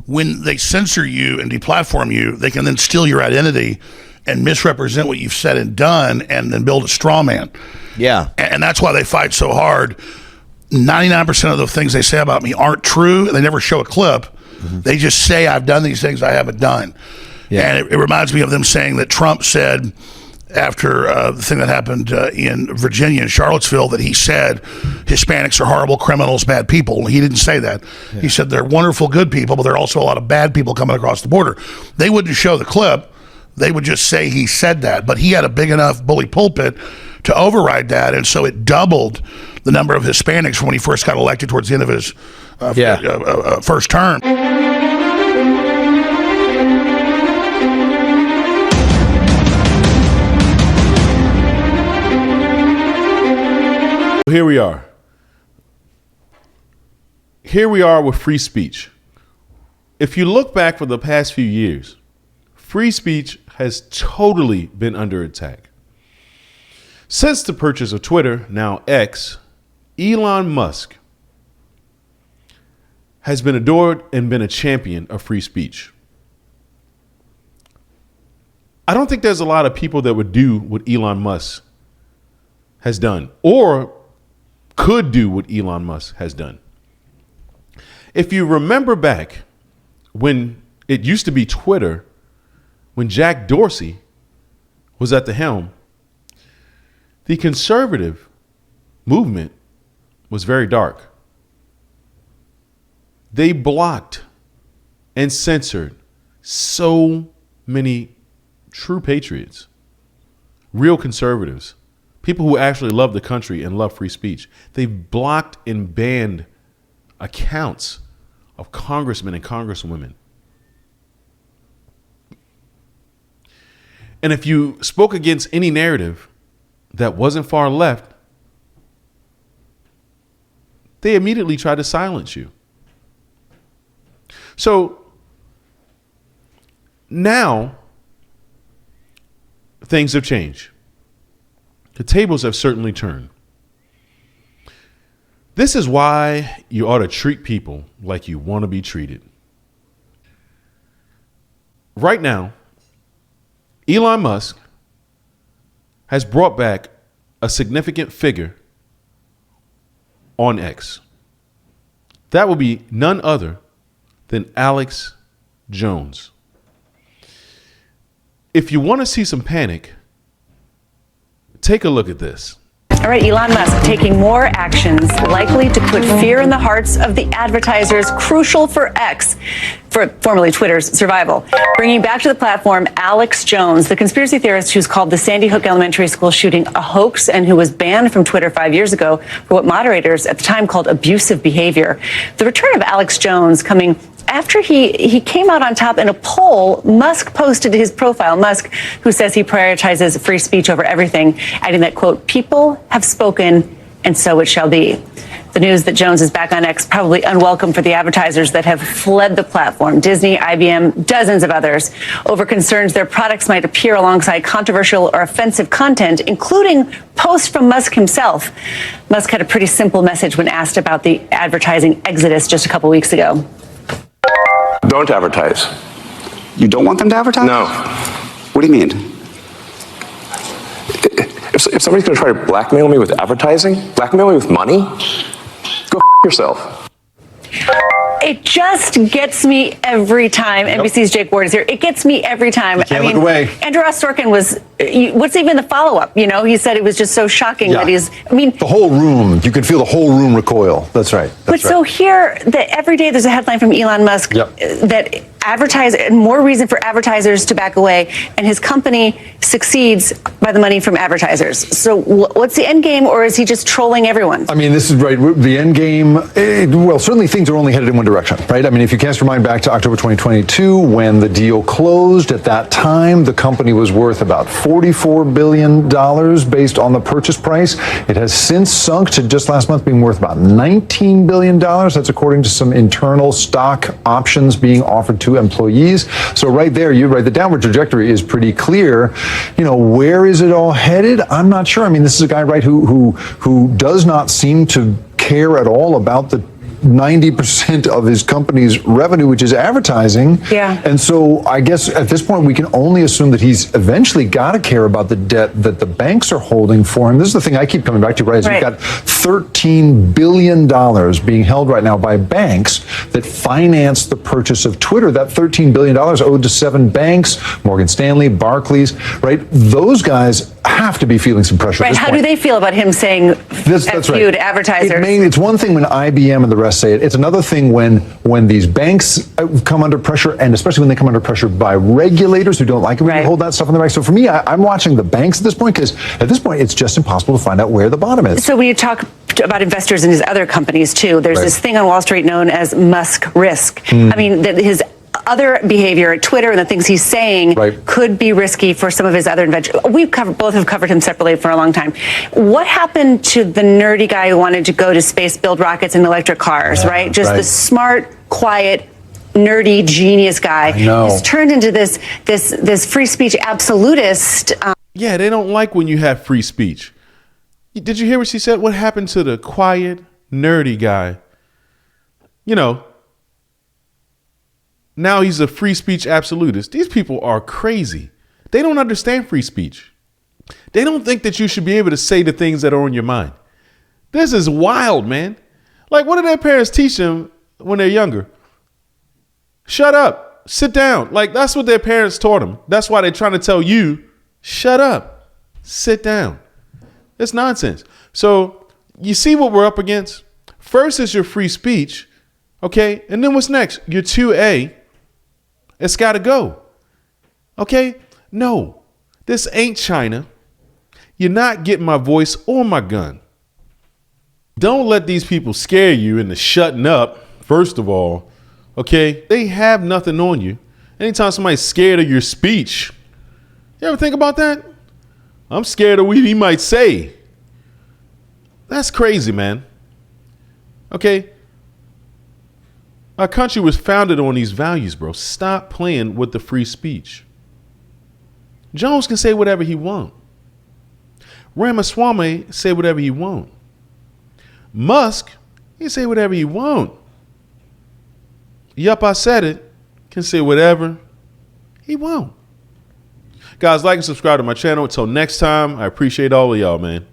when they censor you and deplatform you, they can then steal your identity and misrepresent what you've said and done and then build a straw man. Yeah. And that's why they fight so hard. 99% of the things they say about me aren't true. They never show a clip. Mm-hmm. They just say, I've done these things I haven't done. Yeah. And it reminds me of them saying that Trump said after the thing that happened in Virginia and Charlottesville, that he said Hispanics are horrible criminals, bad people. He didn't say that. Yeah. He said they're wonderful, good people, but there are also a lot of bad people coming across the border. They wouldn't show the clip. They would just say he said that. But he had a big enough bully pulpit to override that, and so it doubled the number of Hispanics from when he first got elected towards the end of his first term. Here we are. Here we are with free speech. If you look back for the past few years, free speech has totally been under attack. Since the purchase of Twitter, now X, Elon Musk has been adored and been a champion of free speech. I don't think there's a lot of people that would do what Elon Musk has done or could do what Elon Musk has done. If you remember back when it used to be Twitter, when Jack Dorsey was at the helm, the conservative movement was very dark. They blocked and censored so many true patriots, real conservatives, people who actually love the country and love free speech. They blocked and banned accounts of congressmen and congresswomen. And if you spoke against any narrative that wasn't far left, they immediately tried to silence you. So now things have changed. The tables have certainly turned. This is why you ought to treat people like you want to be treated. Right now, Elon Musk has brought back a significant figure on X. That will be none other than Alex Jones. If you want to see some panic, take a look at this. All right, Elon Musk taking more actions likely to put fear in the hearts of the advertisers crucial for X, for formerly Twitter's survival. Bringing back to the platform Alex Jones, the conspiracy theorist who's called the Sandy Hook Elementary School shooting a hoax and who was banned from Twitter 5 years ago for what moderators at the time called abusive behavior. The return of Alex Jones coming after he came out on top in a poll. Musk posted to his profile, Musk, who says he prioritizes free speech over everything, adding that, quote, people have spoken and so it shall be. The news that Jones is back on X probably unwelcome for the advertisers that have fled the platform, Disney, IBM, dozens of others, over concerns their products might appear alongside controversial or offensive content, including posts from Musk himself. Musk had a pretty simple message when asked about the advertising exodus just a couple weeks ago. Don't advertise. You don't want them to advertise? No. What do you mean? If somebody's going to try to blackmail me with advertising, blackmail me with money, go yourself. It just gets me every time. NBC's Jake Ward is here. It gets me every time. Can't look away. Andrew Ross Sorkin was, what's even the follow-up? You know, he said it was just so shocking that the whole room, you could feel the whole room recoil. That's right. So here, every day there's a headline from Elon Musk that more reason for advertisers to back away, and his company succeeds by the money from advertisers. So what's the end game, or is he just trolling everyone? I mean, this is right. The end game, well, certainly things are only headed in one direction, right? I mean, if you cast your mind back to October 2022, when the deal closed, at that time, the company was worth about $44 billion based on the purchase price. It has since sunk to just last month being worth about $19 billion. That's according to some internal stock options being offered to employees. So right there, you're right. The downward trajectory is pretty clear. You know, where is it all headed? I'm not sure. I mean, this is a guy, right, who does not seem to care at all about the 90% of his company's revenue, which is advertising. Yeah. And so I guess at this point, we can only assume that he's eventually got to care about the debt that the banks are holding for him. This is the thing I keep coming back to, right? Is Right. You've got $13 billion being held right now by banks that finance the purchase of Twitter. That $13 billion owed to 7 banks, Morgan Stanley, Barclays, right? Those guys have to be feeling some pressure. Right. At this How point. do they feel about him saying That's F right. you to advertisers? It's one thing when IBM and the rest say it. It's another thing when these banks come under pressure, and especially when they come under pressure by regulators who don't like it when Right. you hold that stuff in the bank. So for me, I'm watching the banks at this point, because at this point, it's just impossible to find out where the bottom is. So when you talk about investors in his other companies too, there's Right. this thing on Wall Street known as Musk risk. I mean, that his other behavior at Twitter and the things he's saying Right. could be risky for some of his other ventures. Both have covered him separately for a long time. What happened to the nerdy guy who wanted to go to space, build rockets and electric cars, right? Just right. the smart, quiet, nerdy, genius guy. I know. He's turned into this free speech absolutist. Yeah, they don't like when you have free speech. Did you hear what she said? What happened to the quiet, nerdy guy? You know, now he's a free speech absolutist. These people are crazy. They don't understand free speech. They don't think that you should be able to say the things that are on your mind. This is wild, man. Like, what do their parents teach them when they're younger? Shut up. Sit down. Like, that's what their parents taught them. That's why they're trying to tell you, shut up. Sit down. It's nonsense. So you see what we're up against? First is your free speech. Okay. And then what's next? Your 2A. It's got to go. Okay. No, this ain't China. You're not getting my voice or my gun. Don't let these people scare you into shutting up. First of all, okay, they have nothing on you. Anytime somebody's scared of your speech, you ever think about that? I'm scared of what he might say. That's crazy, man. Okay. Our country was founded on these values, bro. Stop playing with the free speech. Jones can say whatever he wants. Ramaswamy say whatever he wants. Musk, he can say whatever he wants. Yup, I said it, can say whatever he wants. Guys, like and subscribe to my channel. Until next time, I appreciate all of y'all, man.